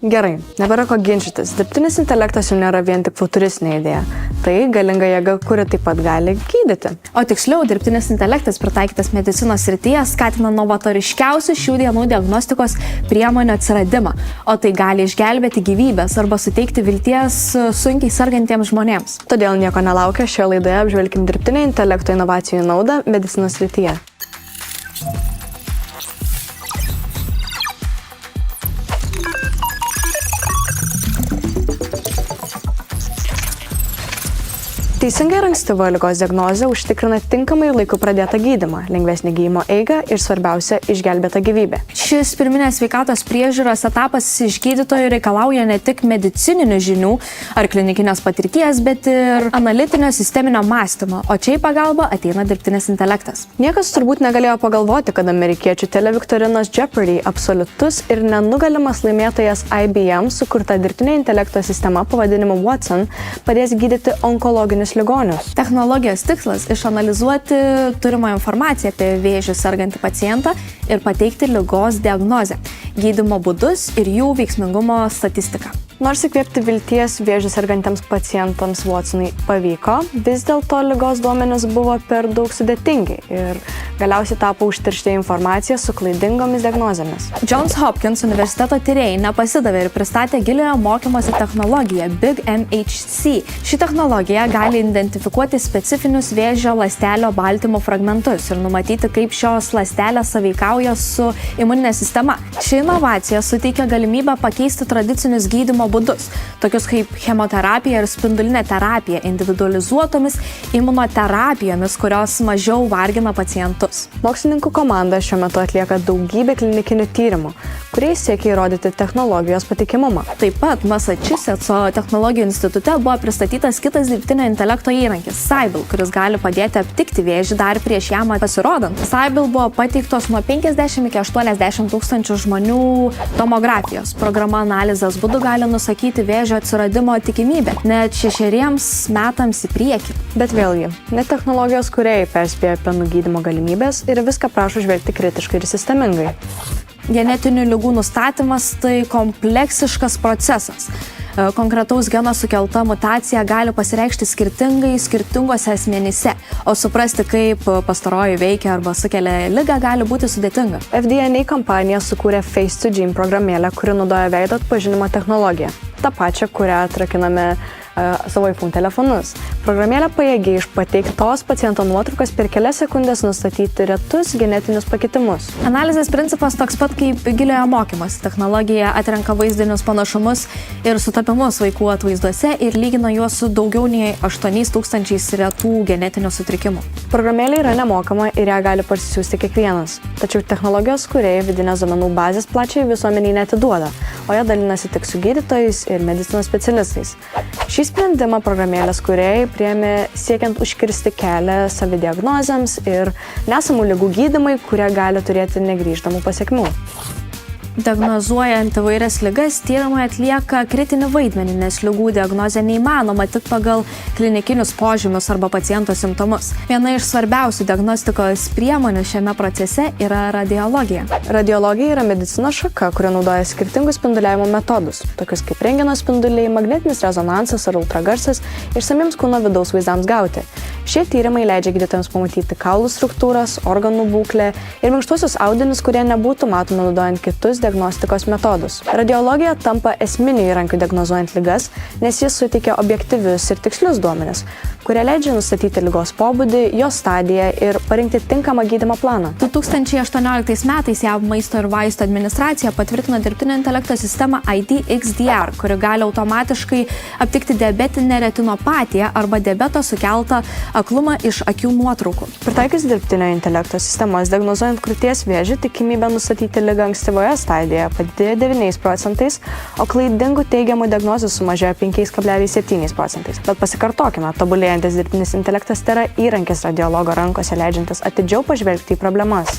Gerai, nebėra ko ginčytis. Dirbtinis intelektas jau nėra vien tik futuristinė idėja. Tai galinga jėga, kuri taip pat gali gydyti. O tiksliau, dirbtinis intelektas pritaikytas medicinos srityje skatina novatoriškiausių šių dienų diagnostikos priemonių atsiradimą, o tai gali išgelbėti gyvybės arba suteikti vilties sunkiai sergantiems žmonėms. Todėl nieko nelaukia, šioje laidoje apžvelkim dirbtinio intelekto inovacijų naudą medicinos srityje. Teisinga ir ankstyva ligos diagnozė užtikrina tinkamai ir laiku pradėtą gydymą, lengvesnį gydymo eigą ir svarbiausia - išgelbėtą gyvybę. Šis pirminės sveikatos priežiūros etapas iš gydytojų reikalauja ne tik medicininių žinių ar klinikinės patirties, bet ir analitinio sisteminio mąstymo, o čia į pagalbą ateina dirbtinis intelektas. Niekas turbūt negalėjo pagalvoti, kad amerikiečių televiktorinos Jeopardy absoliutus ir nenugalimas laimėtojas IBM sukurta dirbtinio intelekto sistema pavadinimu Watson padės gydyti onkologinius ligonius. Technologijos tikslas - išanalizuoti turimą informaciją apie vėžiu sergantį pacientą ir pateikti ligos diagnozę, gydymo būdus ir jų veiksmingumo statistiką. Nors įkvėpti vilties vėžiu sergantiems pacientams Watsonui pavyko, vis dėlto ligos duomenys buvo per daug sudėtingi ir galiausiai tapo užteršti informaciją su klaidingomis diagnozėmis. Johns Hopkins universiteto tyrėjai nepasidavė ir pristatė giliojo mokymosi technologiją Big MHC. Ši technologija gali identifikuoti specifinius vėžio ląstelio baltymo fragmentus ir numatyti, kaip šios ląstelės sąveikauja su imuninė sistema. Ši inovacija suteikia galimybę pakeisti tradicinius gydymo būdus, tokius kaip chemoterapija ir spindulinė terapija, individualizuotomis imunoterapijomis, kurios mažiau vargina pacientus. Mokslininkų komanda šiuo metu atlieka daugybę klinikinių tyrimų, kuriais siekia įrodyti technologijos patikimumą. Taip pat Massachusetts technologijų institute buvo pristatytas kitas dirbtinio intelekto įrankis – Sybil, kuris gali padėti aptikti vėžį dar prieš jam pasirodant. Sybil buvo pateiktos nuo 50 iki 80 tūkstančių žmonių tomografijos. Programa analizės būdu gali nusakyti vėžio atsiradimo tikimybę net 6 metams į priekį. Bet vėlgi, net technologijos kūrėjai perspėja apie nugydymo galimybės ir viską prašo žvelgti kritiškai ir sistemingai. Genetinių ligų nustatymas – tai kompleksiškas procesas. Konkretaus geno sukelta mutacija gali pasireikšti skirtingai skirtingose asmenyse, o suprasti, kaip pastaroji veikia arba sukelia ligą, gali būti sudėtinga. FDA kompanija sukūrė Face2Gene programėlę, kuri naudoja veido atpažinimo technologiją. Ta pačia, kurią atrakiname savo iPhone telefonus. Programėlė pajėgia iš pateiktos paciento nuotraukos per kelias sekundės nustatyti retus genetinius pakitimus. Analizės principas toks pat kaip giliojo mokymosi. Technologija atrenka vaizdinius panašumus ir sutapimus vaikų atvaizduose ir lygina juos su daugiau nei 8000 retų genetinių sutrikimų. Programėlė yra nemokama ir ją gali parsisiųsti kiekvienas. Tačiau technologijos kūrėjai vidinės duomenų bazės plačiai visuomeniai neatiduoda, o jie dalinasi tik su gydytojais ir medicinos specialistais. Šį sprendimą programėlės kūrėjai priėmė siekiant užkirsti kelią savidiagnozėms ir nesamų ligų gydymai, kurie gali turėti negrįžtamų pasekmių. Diagnozuojant įvairias ligas, tyrimai atlieka kritinį vaidmenį, nes ligų diagnozė neįmanoma tik pagal klinikinius požymius arba paciento simptomus. Viena iš svarbiausių diagnostikos priemonių šiame procese yra radiologija. Radiologija yra medicinos šaka, kuri naudoja skirtingus spinduliavimo metodus, tokius kaip rentgeno spinduliai, magnetinis rezonansas ar ultragarsas, išsamiems kūno vidaus vaizdams gauti. Šie tyrimai leidžia gydytojams pamatyti kaulų struktūras, organų būklę ir minkštuosius audinius, kurie nebūtų matomi naudojant kitus diagnostikos metodus. Radiologija tampa esminiu įrankiu diagnozuojant ligas, nes jis suteikia objektyvius ir tikslius duomenis, kurie leidžia nustatyti ligos pobūdį, jos stadiją ir parinkti tinkamą gydymo planą. 2018 metais JAV maisto ir vaistų administracija patvirtino dirbtinio intelekto sistemą IDXDR, kuri gali automatiškai aptikti diabetinę retinopatiją arba diabeto sukeltą aklumą iš akių nuotraukų. Pritaikius dirbtinio intelekto sistemas diagnozuojant krūties vėžį, tikimybė nustatyti ligą ankstyvoje stadijoje padidėjo 9%, o klaidingų teigiamų diagnozių sumažėjo 5,7%. Bet pasikartokime, tobulėjantis dirbtinis intelektas tai yra įrankis radiologo rankose, leidžiantis atidžiau pažvelgti į problemas.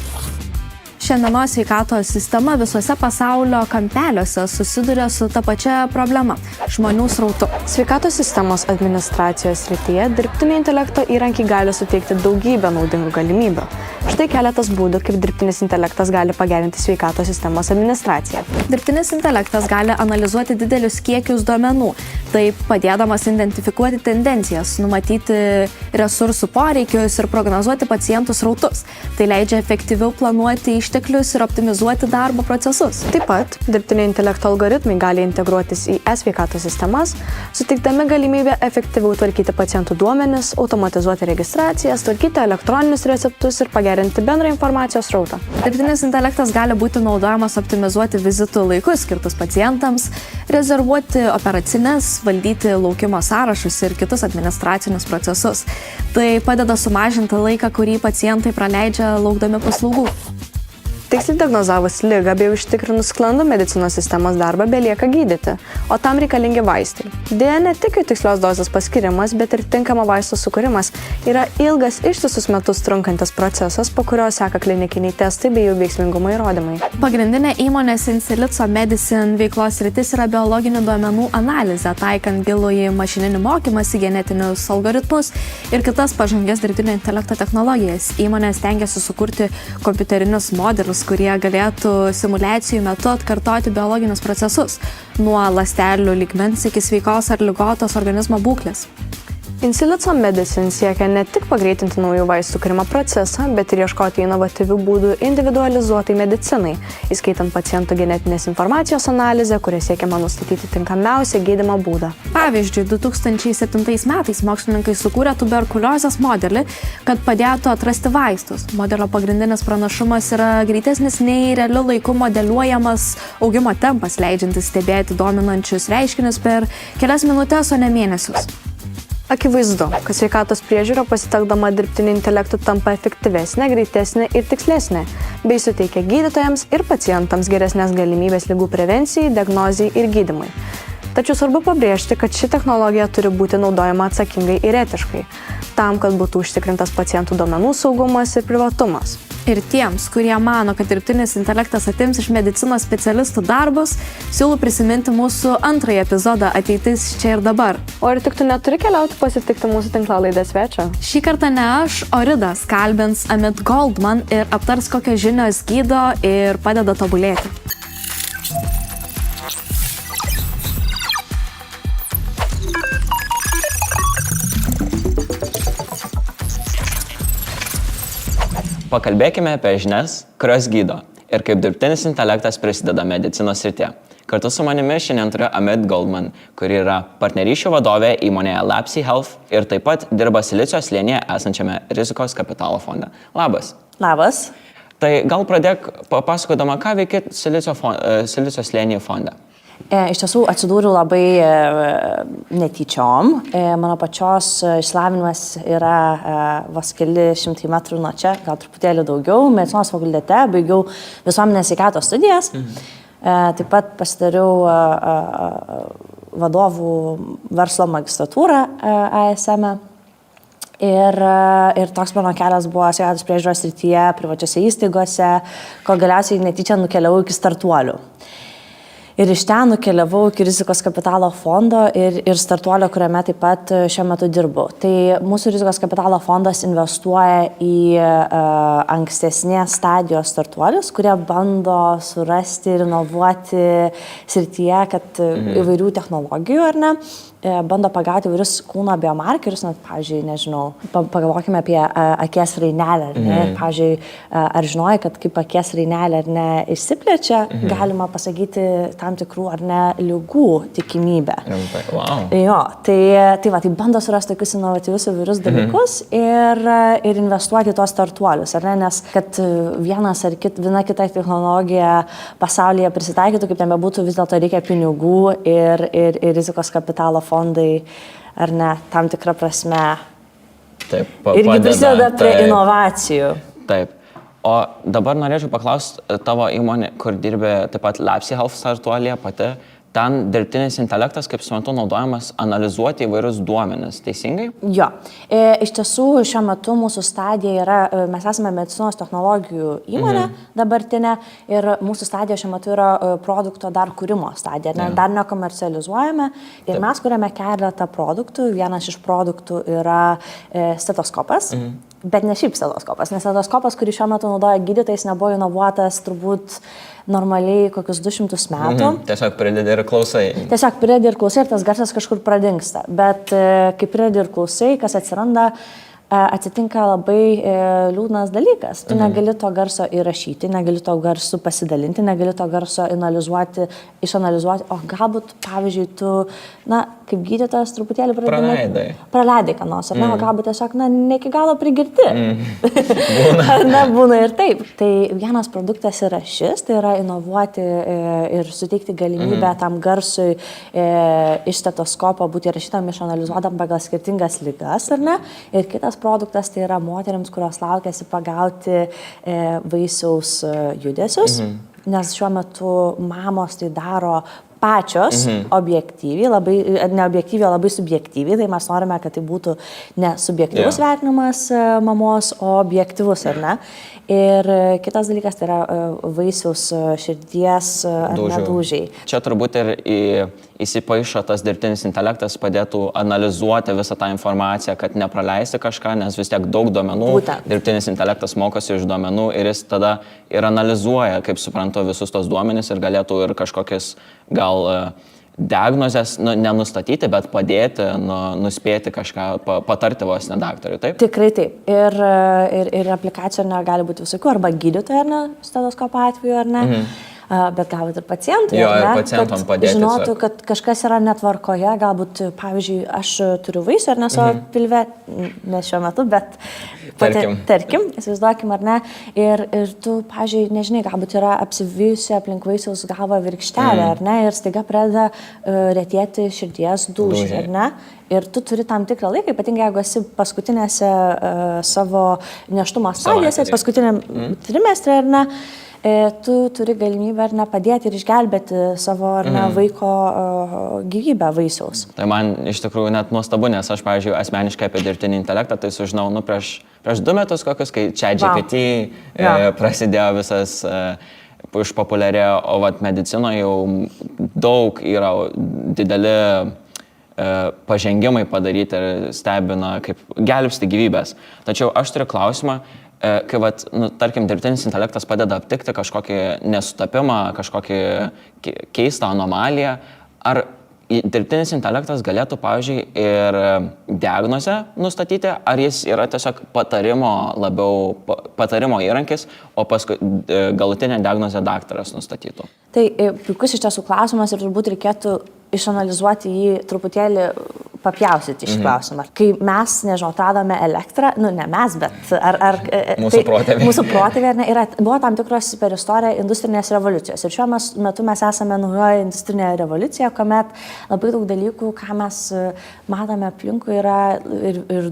šiandienos sveikatos sistema visuose pasaulio kampeliuose susiduria su ta pačia problema - žmonių srautu. Sveikatos sistemos administracijos srityje dirbtinio intelekto įrankiai gali suteikti daugybę naudingų galimybių. Štai keletas būdų, kaip dirbtinis intelektas gali pagerinti sveikatos sistemos administraciją. Dirbtinis intelektas gali analizuoti didelius kiekius duomenų, taip padėdamas identifikuoti tendencijas, numatyti resursų poreikius ir prognozuoti pacientų srautus. Tai leidžia efektyviau planuoti išteklius ir optimizuoti darbo procesus. Taip pat dirbtinio intelekto algoritmai gali integruotis į e-sveikatos sistemas, suteikdami galimybę efektyviau tvarkyti pacientų duomenis, automatizuoti registracijas, tvarkyti elektroninius receptus ir pagerinti bendrą informacijos srautą. Dirbtinis intelektas gali būti naudojamas optimizuoti vizitų laikus skirtus pacientams, rezervuoti operacines, valdyti laukimo sąrašus ir kitus administracinius procesus. Tai padeda sumažinti laiką, kurį pacientai praleidžia laukdami paslaugų. Tiksliai diagnozavus ligą bei užtikrinus sklandų medicinos sistemos darbą belieka gydyti, o tam reikalingi vaistai. Deja, ne tik jų tikslios dozės paskirimas, bet ir tinkamo vaisto sukūrimas yra ilgas ištisus metus trunkantis procesas, po kurio seka klinikiniai testai bei jų veiksmingumo įrodymai. Pagrindinė įmonės Insilico Medicine veiklos sritis yra biologinių duomenų analizė, taikant gilųjį mašininį mokymąsi, genetinius algoritmus ir kitas pažangias dirbtinio intelekto technologijas. Įmonės stengiasi sukurti kompiuterinius modelius, kurie galėtų simuliacijų metu atkartoti biologinius procesus, nuo ląstelių lygmens iki sveikos ar ligotos organizmo būklės. Insilico Medicine siekia ne tik pagreitinti naujų vaistų kūrimo procesą, bet ir ieškoti inovatyvių būdų individualizuotai medicinai, įskaitant pacientų genetinės informacijos analizę, kuria siekiama nustatyti tinkamiausią gydymo būdą. Pavyzdžiui, 2007 metais mokslininkai sukūrė tuberkuliozės modelį, kad padėtų atrasti vaistus. Modelio pagrindinis pranašumas yra greitesnis nei realiu laiku modeliuojamas augimo tempas, leidžiantis stebėti dominančius reiškinius per kelias minutės, o ne mėnesius. Akivaizdu, kad sveikatos priežiūra pasitelkdama dirbtinį intelektą tampa efektyvesnė, greitesnė ir tikslesnė, bei suteikia gydytojams ir pacientams geresnės galimybės ligų prevencijai, diagnozijai ir gydymui. Tačiau svarbu pabrėžti, kad ši technologija turi būti naudojama atsakingai ir etiškai, tam, kad būtų užtikrintas pacientų duomenų saugumas ir privatumas. Ir tiems, kurie mano, kad dirbtinis intelektas atims iš medicinos specialistų darbus, siūlau prisiminti mūsų antrąjį epizodą Ateitis čia ir dabar. O ar tik tu neturi keliauti pasitikti mūsų tinklalaidės svečią? Šį kartą ne aš, o Ridas kalbins Amit Goldman ir aptars, kokios žinios gydo ir padeda tobulėti. Pakalbėkime apie žinias, kurios gydo ir kaip dirbtinis intelektas prisideda medicinos srityje. Kartu su manimi šiandien turiu Amit Goldman, kuri yra partnerysčių vadovė įmonėje Lapsi Health ir taip pat dirba Silicio slėnyje esančiame rizikos kapitalo fonde. Labas. Labas. Tai gal pradėk papasakodama, ką veikia Silicio slėnyje fonde. Iš tiesų atsidūriau labai netyčiom. Mano pačios išsilavinimas yra vos keli šimtai metrų nuo čia, gal truputėlį daugiau. Medicinos fakultete baigiau visuomenės sveikatos studijas. Taip pat pasidariau vadovų verslo magistratūrą ASM. Ir toks mano kelias buvo sveikatos priežiūros srityje, privačiose įstaigose, kol galiausiai netyčia nukeliavau iki startuolių. Ir iš ten nukeliavau iki rizikos kapitalo fondo ir startuolio, kuriame taip pat šiuo metu dirbu. Tai mūsų rizikos kapitalo fondas investuoja į ankstesnės stadijos startuolius, kurie bando surasti ir inovuoti srityje, kad įvairių technologijų, ar ne, bando pagauti įvairius kūno biomarkerius, net, pavyzdžiui, nežinau, pagalvokime apie akies rainelę, ar ne, pavyzdžiui, ar žinojai, kad kaip akies rainelė, ar ne, išsiplečia, galima pasakyti tam tikrų, ar ne, ligų tikimybę. Wow. Jo, tai bando surasti tokius inovatyvius įvairius dalykus ir investuoti į tos startuolius, ar ne, nes kad viena kita technologija pasaulyje prisitaikytų, kaip ten bebūtų, vis dėlto reikia pinigų ir rizikos kapitalo fondai, ar ne, tam tikrą prasme. Taip, irgi prisideda prie inovacijų. Taip. O dabar norėčiau paklausti tavo įmonę, kur dirbė taip pat Lapsi Health startuolėje pati, ten dirbtinis intelektas, kaip suprantu, naudojamas analizuoti įvairius duomenis, teisingai? Jo. Iš tiesų, šiuo metu mūsų stadija yra, mes esame medicinos technologijų įmonė dabartinė ir mūsų stadija šiuo metu yra produkto dar kūrimo stadija, dar nekomercializuojame ir mes kuriame keletą produktų. Vienas iš produktų yra stetoskopas. Bet ne šiaip stetoskopas, nes stetoskopas, kurį šiuo metu naudoja gydytojais, nebuvo inovuotas turbūt normaliai kokius 200 metų. Tiesiog pridedi ir klausai. Tiesiog pridedi ir klausai ir tas garsas kažkur pradingsta. Bet kai pridedi ir klausai, kas atsiranda, atsitinka labai liūdnas dalykas. Tu negali to garso įrašyti, negali to garsu pasidalinti, negali to garso išanalizuoti, o galbūt, pavyzdžiui, tu, kaip gydytojas truputėlį praleidai ką nors, ar ne, o galbūt tiesiog, ne iki galo prigirti. Būna ir taip. Tai vienas produktas yra šis, tai yra inovuoti ir suteikti galimybę tam garsui iš stetoskopo būti įrašytam, išanalizuotam pagal skirtingas ligas, ar ne, ir kitas produktas tai yra moteriams, kurios laukiasi pagauti vaisiaus judesius, nes šiuo metu mamos tai daro pačios objektyviai, neobjektyviai, labai subjektyviai, tai mes norime, kad tai būtų ne subjektyvus vertinimas mamos, o objektyvus, ar ne? Ir kitas dalykas tai yra vaisiaus širdies ar nedūžiai. Čia turbūt ir įsipaišo tas dirbtinis intelektas, padėtų analizuoti visą tą informaciją, kad nepraleisti kažką, nes vis tiek daug duomenų. Būtent. Dirbtinis intelektas mokosi iš duomenų ir jis tada ir analizuoja, kaip suprantu, visus tos duomenis ir galėtų ir kažkokias gal diagnozės nenustatyti, bet padėti, nuspėti kažką, patarti vos ne daktarui, taip? Tikrai taip. Ir aplikacijų gali būti visokių, arba gydytojų, ar ne, stetoskopo atveju, ar ne. Bet galbūt ir pacientų, ir pacientam padėti. Žinotų, kad kažkas yra netvarkoje, galbūt, pavyzdžiui, aš turiu vaisių ar ne savo pilve, ne šiuo metu, bet tarkim, įsivaizduokim ar ne, ir tu, pavyzdžiui, nežinai, galbūt yra apsivijusi aplink vaisiaus galvą virkštelė, ar ne, ir staiga pradeda retėti širdies dūžiai, ar ne. Ir tu turi tam tikrą laiką, ypatingai jeigu esi paskutinėse savo nėštumo stadijose, paskutiniam trimestre, ar ne, tu turi galimybę ar ne padėti ir išgelbėti savo ar ne vaiko gyvybę vaisiaus. Tai man iš tikrųjų net nuostabu, nes aš, pavyzdžiui, asmeniškai apie dirbtinį intelektą tai sužinau prieš 2 metus kokius, kai ChatGPT prasidėjo visas išpopuliarėjo, o medicinoje jau daug yra dideli pažengimai padaryti ir stebina, kaip gelbsti gyvybės. Tačiau aš turiu klausimą, kai, tarkim, dirbtinis intelektas padeda aptikti kažkokį nesutapimą, kažkokį keistą anomaliją, ar dirbtinis intelektas galėtų, pavyzdžiui, ir diagnozę nustatyti, ar jis yra tiesiog patarimo įrankis, o paskui galutinę diagnozę daktaras nustatytų? Tai puikus iš tiesų klausimas ir turbūt reikėtų išanalizuoti jį truputėlį, papjausyti iš klausimą. Kai mes, nežinau, atradome elektrą, ne mes, bet mūsų protėviai. Mūsų protėviai buvo tam tikros per istoriją industrinės revoliucijos. Ir šiuo metu mes esame naujoje industrinėje revoliucijoje, kuomet labai daug dalykų, ką mes matome aplinkui, yra ir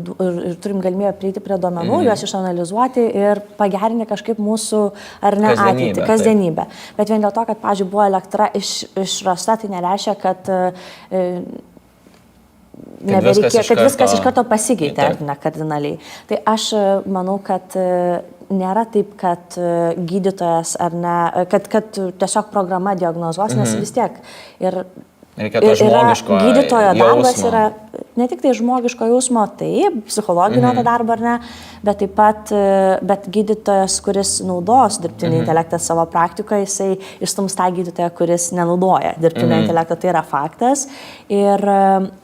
turim galimybę prieiti prie duomenų, juos išanalizuoti ir pagerinti kažkaip mūsų ar ne ateitį, kasdienybę. Bet vien dėl to, kad, pavyzdžiui, buvo elektra išrasta, tai nereiškia, kad viskas iš karto pasikeitė, ar ne, kardinaliai. Tai aš manau, kad nėra taip, kad gydytojas ar ne, kad tiesiog programa diagnozuos, nes vis tiek ir gydytojo darbas yra ne tik tai žmogiško jausmo, taip, psichologinio to darbo ar ne, bet taip pat gydytojas, kuris naudos dirbtinį intelektą savo praktikoje, jisai išstums tą gydytoją, kuris nenaudoja dirbtinio intelekto, tai yra faktas. Ir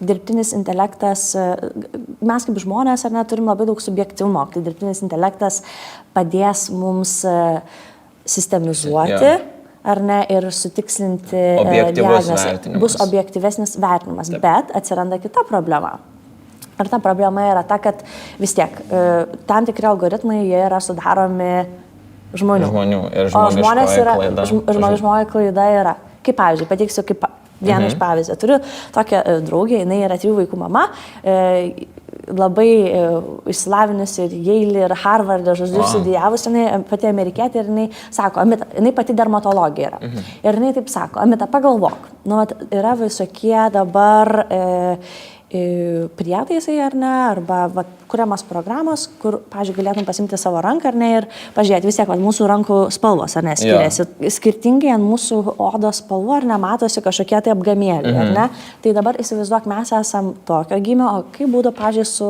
dirbtinis intelektas, mes kaip žmonės ar ne, turim labai daug subjektyvumo, tai dirbtinis intelektas padės mums sistemizuoti, ar ne, ir sutikslinti diagnozę. Bus objektyvesnis vertinimas, bet atsiranda kita problema. Ir ta problema yra ta, kad vis tiek tam tikri algoritmai, jie yra sudaromi žmonių. Ir žmogiškoji klaida yra. Kaip pavyzdžiui, pateiksiu kaip vieną iš pavyzdžių. Turiu tokią draugę, jinai yra 3 vaikų mama, labai išsilavinusi ir Yale, ir Harvard, žodžiu, studijavusi, jinai pati amerikietė ir jinai sako, Amita, jinai pati dermatologija yra. Ir jinai taip sako, Amita, pagalvok, nu, yra visokie dabar prietaisai ar ne, arba kuriamas programos, kur, pavyzdžiui, galėtum pasimti savo ranką ar ne ir pažiūrėti vis tiek, mūsų rankų spalvos ar ne skiriasi. Skirtingai ant mūsų odos spalvų ar ne matosi kažkokie tai apgamėliai, ar ne? Tai dabar įsivaizduok, mes esam tokio gymio, o kaip būtų, pavyzdžiui, su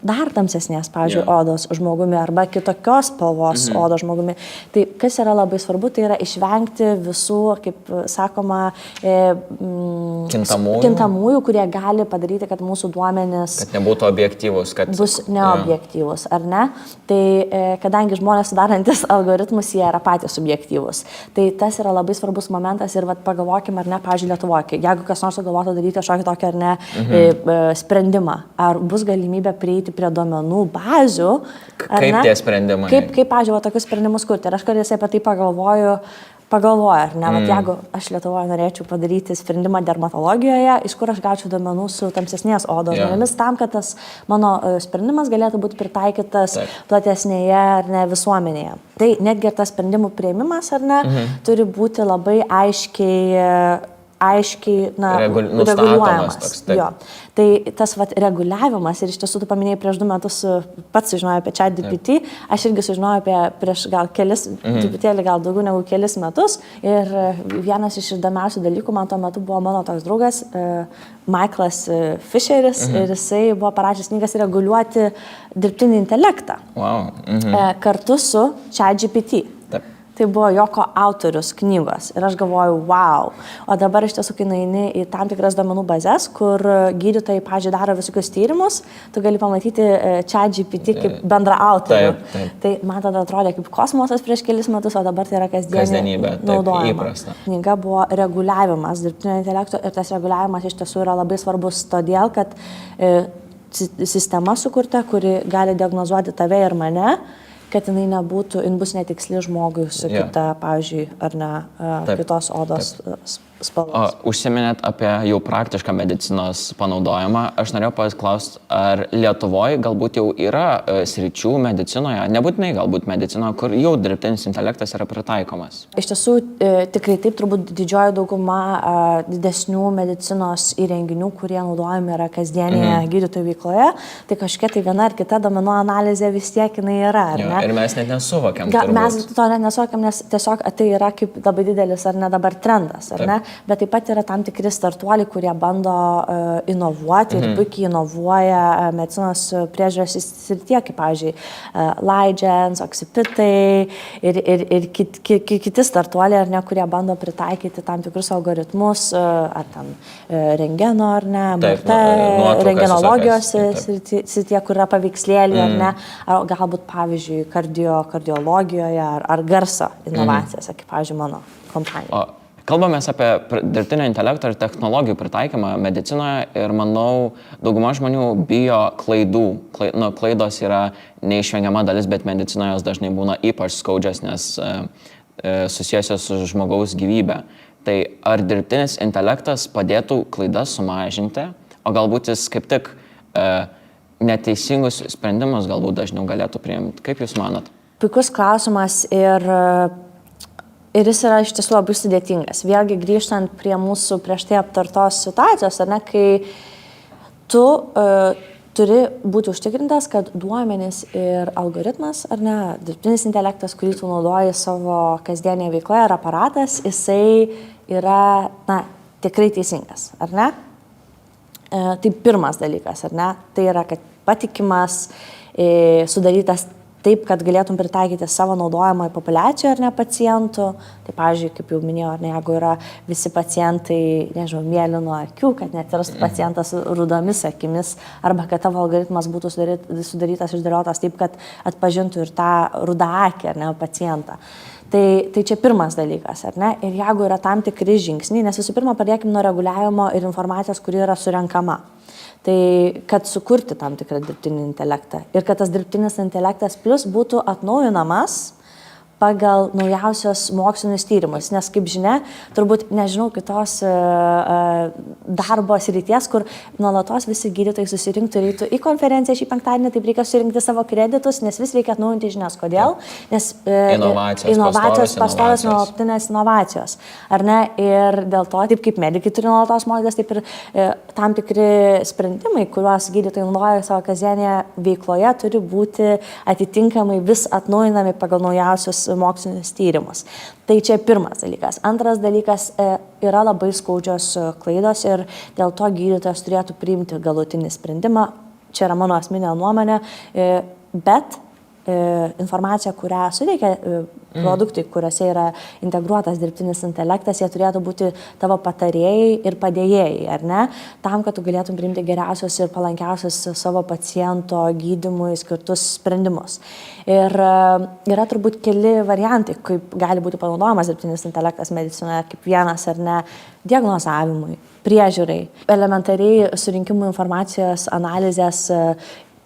dar tamsesnės, pavyzdžiui, odos žmogumi arba kitokios spalvos odos žmogumi. Tai kas yra labai svarbu, tai yra išvengti visų, kaip sakoma, kintamųjų, kurie gali padaryti, kad mūsų duomenys kad nebūtų objektyvus, kad bus neobjektyvus, ar ne? Tai kadangi žmonės sudarantis algoritmus, jie yra patys subjektyvus. Tai tas yra labai svarbus momentas ir pagalvokime, ar ne, pavyzdžiui, Lietuvoje, jeigu kas nors galvotų daryti kažkokį tokį, ar ne, sprendimą, ar bus galimybė prieiti prie duomenų bazių, ar kaip ne? Tie sprendimai? Kaip pavyzdžiui, tokius sprendimus kurti. Ir aš kartais apie tai pagalvoju, ar ne, jeigu aš Lietuvoje norėčiau padaryti sprendimą dermatologijoje, iš kur aš gaučiau duomenų su tamsesnės odos žmonėmis, tam, kad tas mano sprendimas galėtų būti pritaikytas platesnėje ar ne visuomenėje. Tai netgi ir tas sprendimų prieimimas ar ne, turi būti labai aiškiai reguliuojamas. Jo. Tai tas reguliavimas, ir iš tiesų tu paminėjai prieš 2 metus pats sužinojau apie ChatGPT, aš irgi sužinojau apie prieš gal truputėlį gal daugiau negu kelis metus, ir vienas iš įdomiausių dalykų man tuo metu buvo mano toks draugas Michaelas Fisheris, ir jisai buvo parašęs knygas reguliuoti dirbtinį intelektą kartu su ChatGPT. Tai buvo Joko autorius knygos ir aš galvoju, wow. O dabar iš tiesų, kai nueini į tam tikras duomenų bazės, kur gydytojai, pavyzdžiui, daro visokius tyrimus, tu gali pamatyti ChatGPT kaip bendra autorių. Tai man tada atrodė kaip kosmosas prieš kelis metus, o dabar tai yra kasdienybė naudojama. Knyga buvo reguliavimas dirbtinio intelekto ir tas reguliavimas iš tiesų yra labai svarbus todėl, kad sistema sukurta, kuri gali diagnozuoti tave ir mane, kad jinai bus netiksli žmogui su kita, pavyzdžiui, ar ne, kitos odos spalvos. Užsiminėt apie jau praktišką medicinos panaudojimą. Aš norėjau pasiklausti, ar Lietuvoje galbūt jau yra sričių medicinoje, nebūtinai galbūt medicinoje, kur jau dirbtinis intelektas yra pritaikomas? Iš tiesų, tikrai taip, turbūt didžioji dauguma didesnių medicinos įrenginių, kurie naudojami yra kasdienėje gydytojų veikloje, tai kažkiek tai viena ar kita duomenų analizė vis tiek jinai yra, ar ne? Ir mes net nesuvokiam. Mes to net nesuvokiam, nes tiesiog tai yra kaip labai didelis ar ne dabar trendas, ar ne? Bet taip pat yra tam tikri startuoliai, kurie bando inovuoti ir puikiai inovuoja medicinos priežiūros srityje, kaip, pavyzdžiui, Ligence, Occipitai ir kiti startuoliai, ar ne, kurie bando pritaikyti tam tikrus algoritmus, ar ten rentgeno, ar ne, MRT, rengenologijos srityje, kur yra paveikslėliai, ar ne, ar galbūt, pavyzdžiui, kardiologijoje ar garso inovacijas, kaip, pavyzdžiui, mano kompanija. Kalbamės apie dirbtinio intelekto ir technologijų pritaikymą medicinoje ir manau, dauguma žmonių bijo klaidų. Klaidos yra neišvengiama dalis, bet medicinoje jos dažnai būna ypač skaudžios, nes susijusios su žmogaus gyvybe. Tai ar dirbtinis intelektas padėtų klaidas sumažinti, o galbūt jis kaip tik neteisingus sprendimus galbūt dažniau galėtų priimti? Kaip Jūs manat? Puikus klausimas ir jis yra iš tiesų labai sudėtingas. Vėlgi grįžtant prie mūsų prieš tai aptartos situacijos, ar ne, kai tu turi būti užtikrintas, kad duomenys ir algoritmas, ar ne, dirbtinis intelektas, kurį tu naudoji savo kasdienėje veikloje, ar aparatas, jisai yra, tikrai teisingas, ar ne? Tai pirmas dalykas, ar ne? Tai yra, kad patikimas, sudarytas taip, kad galėtum pritaikyti savo naudojamą populiaciją ar ne pacientų. Tai, pavyzdžiui, kaip jau minėjau, ar ne, jeigu yra visi pacientai, nežinau, mėlyno akių, kad neatsirastų pacientas rudomis akimis, arba kad tavo algoritmas būtų sudarytas, išdėliotas taip, kad atpažintų ir tą rudą akį, ar ne, pacientą. Tai čia pirmas dalykas, ar ne? Ir jeigu yra tam tikri žingsniai, nes visų pirma, pradėkime nuo reguliavimo ir informacijos, kuri yra surenkama. Tai kad sukurti tam tikrą dirbtinį intelektą ir kad tas dirbtinis intelektas plus būtų atnaujinamas pagal naujausios mokslinius tyrimus, nes kaip žinia, turbūt nežinau kitos darbo srities, kur nuolatos visi gydytojai susirinktų ir eitų į konferenciją šį penktadienį, taip reikia surinkti savo kreditus, nes vis reikia atnaujinti žinias. Kodėl? Nes inovacijos, pastovios nuolatinės inovacijos. Ar ne? Ir dėl to, taip kaip medikai turi nuolatos mokytis, taip ir tam tikri sprendimai, kuriuos gydytojai naudoja savo kasdienėje veikloje, turi būti atitinkamai vis atnaujinami pagal naujausius mokslinius tyrimus. Tai čia pirmas dalykas. Antras dalykas, yra labai skaudžios klaidos ir dėl to gydytojas turėtų priimti galutinį sprendimą. Čia yra mano asmeninė nuomonė, bet informacija, kurią suteikia produktai, kuriuose yra integruotas dirbtinis intelektas, jie turėtų būti tavo patarėjai ir padėjėjai, ar ne? Tam, kad tu galėtum priimti geriausius ir palankiausius savo paciento gydymui skirtus sprendimus. Ir yra turbūt keli variantai, kaip gali būti panaudojamas dirbtinis intelektas medicinoje, kaip vienas ar ne, diagnozavimui, priežiūrai, elementariai surinkimų informacijos analizės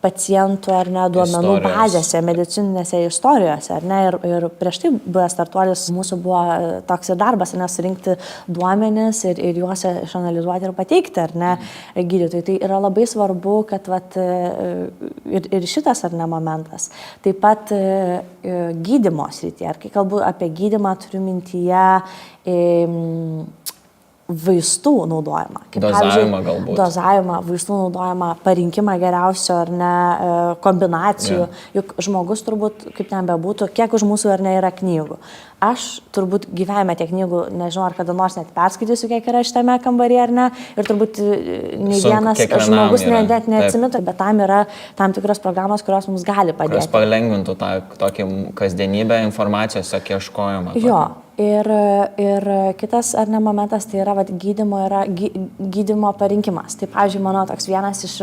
pacientų ar ne duomenų bazėse, medicininėse istorijose, ar ne, ir prieš tai buvęs startuolis mūsų buvo toks ir darbas, ar ne, surinkti duomenis ir juos išanalizuoti ir pateikti, ar ne, gydytojai. Tai yra labai svarbu, kad ir šitas ar ne momentas. Taip pat gydymo srityje, ar kai kalbu apie gydymą, turiu mintyje vaistų naudojimą. Dozavimą galbūt. Dozavimą, vaistų naudojimą, parinkimą geriausio ar ne kombinacijų. Juk žmogus turbūt, kaip ten bebūtų, kiek už mūsų ar ne yra knygų. Aš turbūt gyvenime tiek knygų, nežinau, ar kada nors net perskaitysiu, kiek yra šitame kambaryje ar ne. Ir turbūt nei vienas žmogus net neatsimintų, bet tam yra tam tikros programos, kurios mums gali padėti. Kurios palengvintų tą tokį kasdienybę informacijos ieškojimą. Jo. Ir kitas ar ne momentas, tai yra gydymo parinkimas. Tai, pavyzdžiui, mano toks vienas iš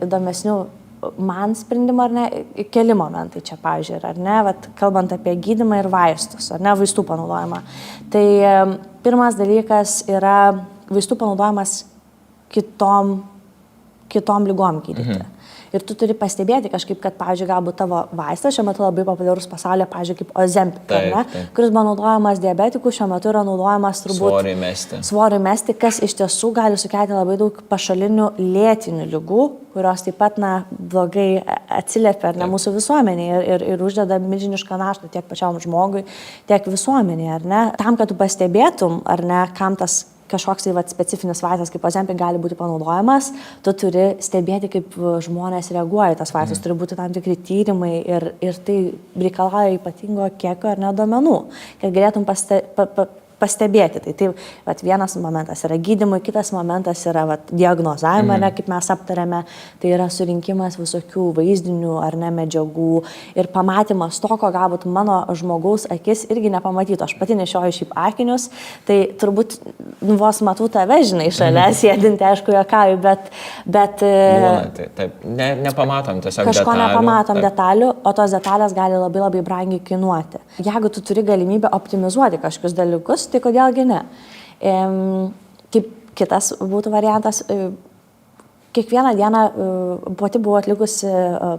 įdomesnių man sprendimo, ar ne, keli momentai čia, pavyzdžiui, ar ne, kalbant apie gydymą ir vaistus, ar ne, vaistų panaudojimą. Tai pirmas dalykas yra vaistų panaudojimas kitom lygom gydyti. Ir tu turi pastebėti kažkaip, kad, pavyzdžiui, galbūt tavo vaistas šiuo metu labai populiarus pasaulyje, pavyzdžiui, kaip Ozempic, kuris buvo naudojamas diabetikų, šiuo metu yra naudojamas turbūt svoriui mesti, kas iš tiesų gali sukelti labai daug pašalinių lėtinių ligų, kurios taip pat, blogai atsiliepia ar ne mūsų visuomenėje ir uždeda milžinišką naštą tiek pačiam žmogui, tiek visuomenėje, ar ne. Tam, kad tu pastebėtum, ar ne, kam tas kažkoks specifinis vaistas kaip Ozempic gali būti panaudojamas, tu turi stebėti, kaip žmonės reaguoja į tas vaistus, turi būti tam tikri tyrimai ir tai reikalauja ypatingo kiekio ar ne duomenų, kad galėtum pastebėti. Tai vienas momentas yra gydymui, kitas momentas yra diagnozavimą, kaip mes aptarėme, tai yra surinkimas visokių vaizdinių ar ne medžiagų ir pamatymas to, ko galbūt mano žmogaus akis irgi nepamatytų. Aš pati nešioju šiaip akinius, tai turbūt vos matau tave, žinai, šalia sėdinti, aišku, juokauju, bet nepamatom tiesiog kažko detalių. Nepamatom detalių, o tos detalės gali labai labai brangiai kainuoti. Jeigu tu turi galimybę optimizuoti kažkokius dalykus, tai kodėlgi ne. Kaip kitas būtų variantas, kiekvieną dieną pati buvau atlikusi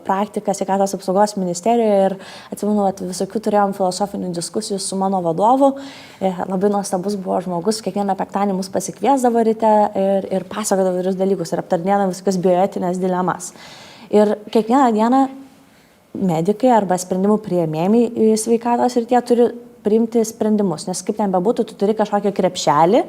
praktiką sveikatos apsaugos ministerijoje ir atsimenu, visokių turėjom filosofinių diskusijų su mano vadovu. Labai nuostabus buvo žmogus, kiekvieną penktadienį mus pasikviesdavo ryte ir pasakodavo įvairius dalykus ir aptarinėdavo visokias bioetinės dilemas. Ir kiekvieną dieną medikai arba sprendimų priėmėjai sveikatos ir tie turi priimti sprendimus, nes kaip ten bebūtų, tu turi kažkokį krepšelį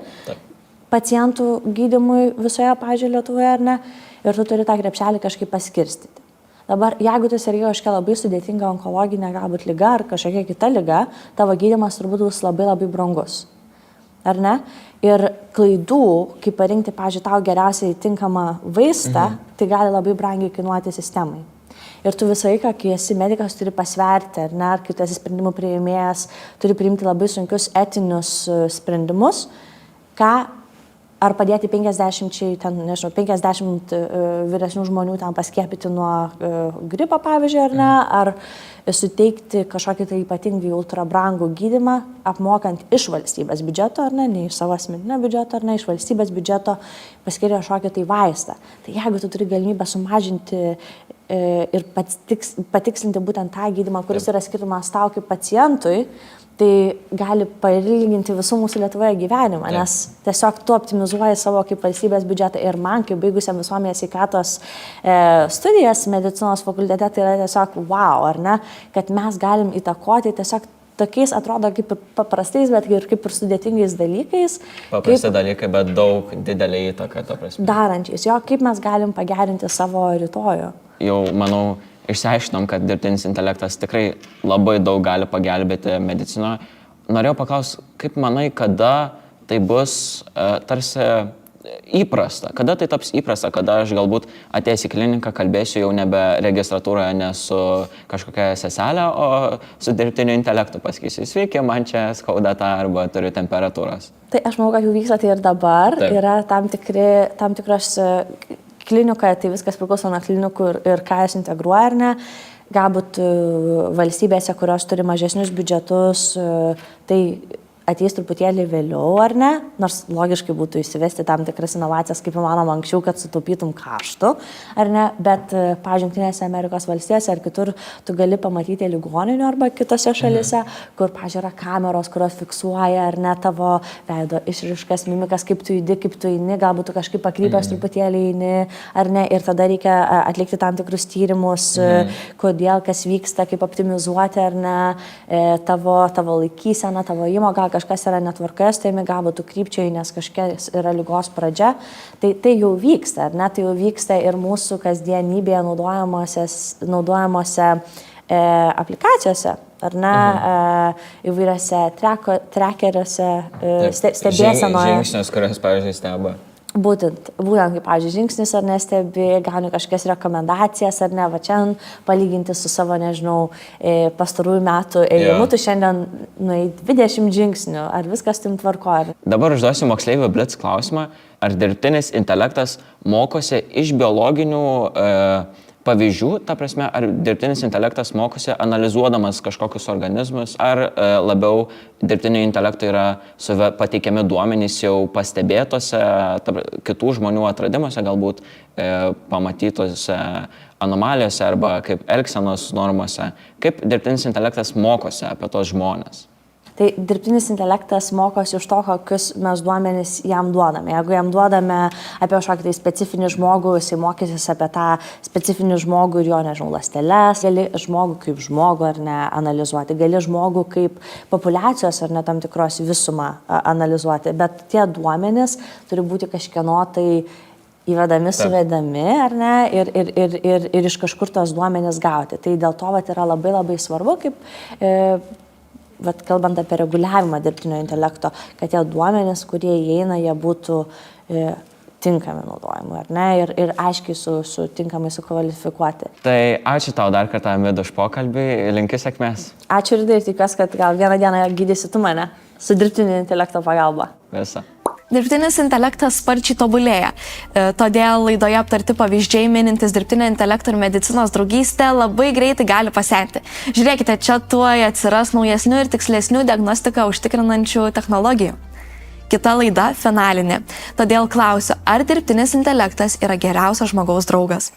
pacientų gydymui visoje, pavyzdžiui, Lietuvoje, ar ne, ir tu turi tą krepšelį kažkaip paskirstyti. Dabar, jeigu tu sergi kažkokia labai sudėtinga onkologinė galbūt liga ar kažkokia kita liga, tavo gydymas turbūt bus labai labai brangus. Ar ne? Ir klaidų, kaip parinkti, pavyzdžiui, tau geriausiai tinkamą vaistą, tai gali labai brangiai kainuoti sistemai. Ir tu visą laiką, kai esi medikas, turi pasverti, ar ne, ar kai tu esi sprendimų priėmėjas, turi priimti labai sunkius etinius sprendimus, ką ar padėti 50 vyresnių žmonių ten paskiepyti nuo gripo, pavyzdžiui, ar ne, ar suteikti kažkokį tai ypatingai ultra brangų gydymą, apmokant iš valstybės biudžeto, ar ne iš savo asmeninio biudžeto, ar ne iš valstybės biudžeto paskiria kažkokį tai vaistą. Tai jeigu tu turi galimybę sumažinti ir patikslinti būtent tą gydymą, kuris yra skirtumas tau kaip pacientui, tai gali pailginti visų mūsų Lietuvoje gyvenimą, nes tiesiog tu optimizuoji savo kaip valstybės biudžetą ir man, kaip baigusiam visuomenės sveikatos studijas medicinos fakultete, tai yra tiesiog wow, ar ne, kad mes galim įtakoti tiesiog tokiais atrodo kaip ir paprastais, bet ir kaip ir sudėtingais dalykais. Paprasti dalykai, bet daug didelį įtaką, ta prasme. Darančiais, kaip mes galim pagerinti savo rytojų. Jau, manau, išsiaiškinom, kad dirbtinis intelektas tikrai labai daug gali pagelbėti medicinoje. Norėjau paklausti, kaip manai, kada tai bus tarsi įprasta, kada tai taps įprasta, kada aš galbūt atėjęs į kliniką kalbėsiu jau nebe registratūroje, ne su kažkokia seselė, o su dirbtiniu intelektu pasakysiu, sveiki, man čia skauda tą arba turiu temperatūros. Tai aš manau, kad jau vyksta tai ir dabar. Taip. Yra tam tikros klinikoje, tai viskas priklauso nuo klinikų ir ką jas integruoja, ar ne. Galbūt valstybėse, kurios turi mažesnius biudžetus, tai ateis truputėlį vėliau, ar ne, nors logiškai būtų įsivesti tam tikras inovacijas, kaip įmanoma anksčiau, kad sutaupytum kaštų, ar ne, bet, pavyzdžiui, Jungtinėse Amerikos valstijose ar kitur tu gali pamatyti ligoninių arba kitose šalise, kur, pavyzdžiui, yra kameros, kurios fiksuoja, ar ne, tavo veido išraiškas, mimikas, kaip tu judi, kaip tu eini, galbūt tu kažkaip pakrypęs truputėlį eini, ar ne, ir tada reikia atlikti tam tikrus tyrimus, kodėl, kas vyksta, kaip optimizuoti, ar ne, tavo laikyseną, tavo įmo, gal kažkas yra netvarkoje, tai galbūt tu krypčiai, nes kažkas yra ligos pradžia, tai jau vyksta, ar ne, tai jau vyksta ir mūsų kasdienybėje naudojamose aplikacijose, ar ne, įvairiose trackeriuose, stebėsenoje. Žingsnius, kurias, pavyzdžiui, steba. Būtent, kaip, pavyzdžiui, žingsnis ar nestebi, gauni kažkokias rekomendacijas, ar ne, va čia palyginti su savo, nežinau, pastarųjų metų ėjimu, tu šiandien nuėjai 20 žingsnių, ar viskas tim tvarkoja. Dabar užduosiu moksleivių blitz klausimą, ar dirbtinis intelektas mokosi iš biologinių pavyzdžių, ta prasme, ar dirbtinis intelektas mokosi analizuodamas kažkokius organizmus, ar labiau dirbtinio intelekto yra pateikiami duomenys jau pastebėtose, kitų žmonių atradimuose, galbūt pamatytose anomalijose arba kaip elgsenos normose. Kaip dirbtinis intelektas mokosi apie tos žmonės? Tai dirbtinis intelektas mokosi iš to, kokius mes duomenys jam duodame. Jeigu jam duodame apie kažkokį tai specifinį žmogų, jisai mokysis apie tą specifinį žmogų ir jo, nežinau, ląsteles, gali žmogų kaip žmogų ar ne analizuoti, gali žmogų kaip populiacijos ar ne tam tikros visumą analizuoti, bet tie duomenys turi būti kažkieno tai įvedami, suvedami, ar ne, ir iš kažkur tos duomenys gauti. Tai dėl to yra labai labai svarbu, kaip kalbant apie reguliavimą dirbtinio intelekto, kad tie duomenys, kurie įeina, jie būtų tinkami naudojimui, ar ne, ir aiškiai tinkamai sukvalifikuoti. Tai ačiū tau dar kartą, Mida, už pokalbį, linkiu sėkmės. Ačiū ir tikiuosi, kad gal vieną dieną gydysi tu mane su dirbtinio intelekto pagalba. Visa. Dirbtinis intelektas sparčiai tobulėja, todėl laidoje aptarti pavyzdžiai minintis dirbtinio intelekto ir medicinos draugystę labai greitai gali pasenti. Žiūrėkite, čia tuoj atsiras naujesnių ir tikslesnių diagnostiką užtikrinančių technologijų. Kita laida finalinė, todėl klausiu, ar dirbtinis intelektas yra geriausias žmogaus draugas?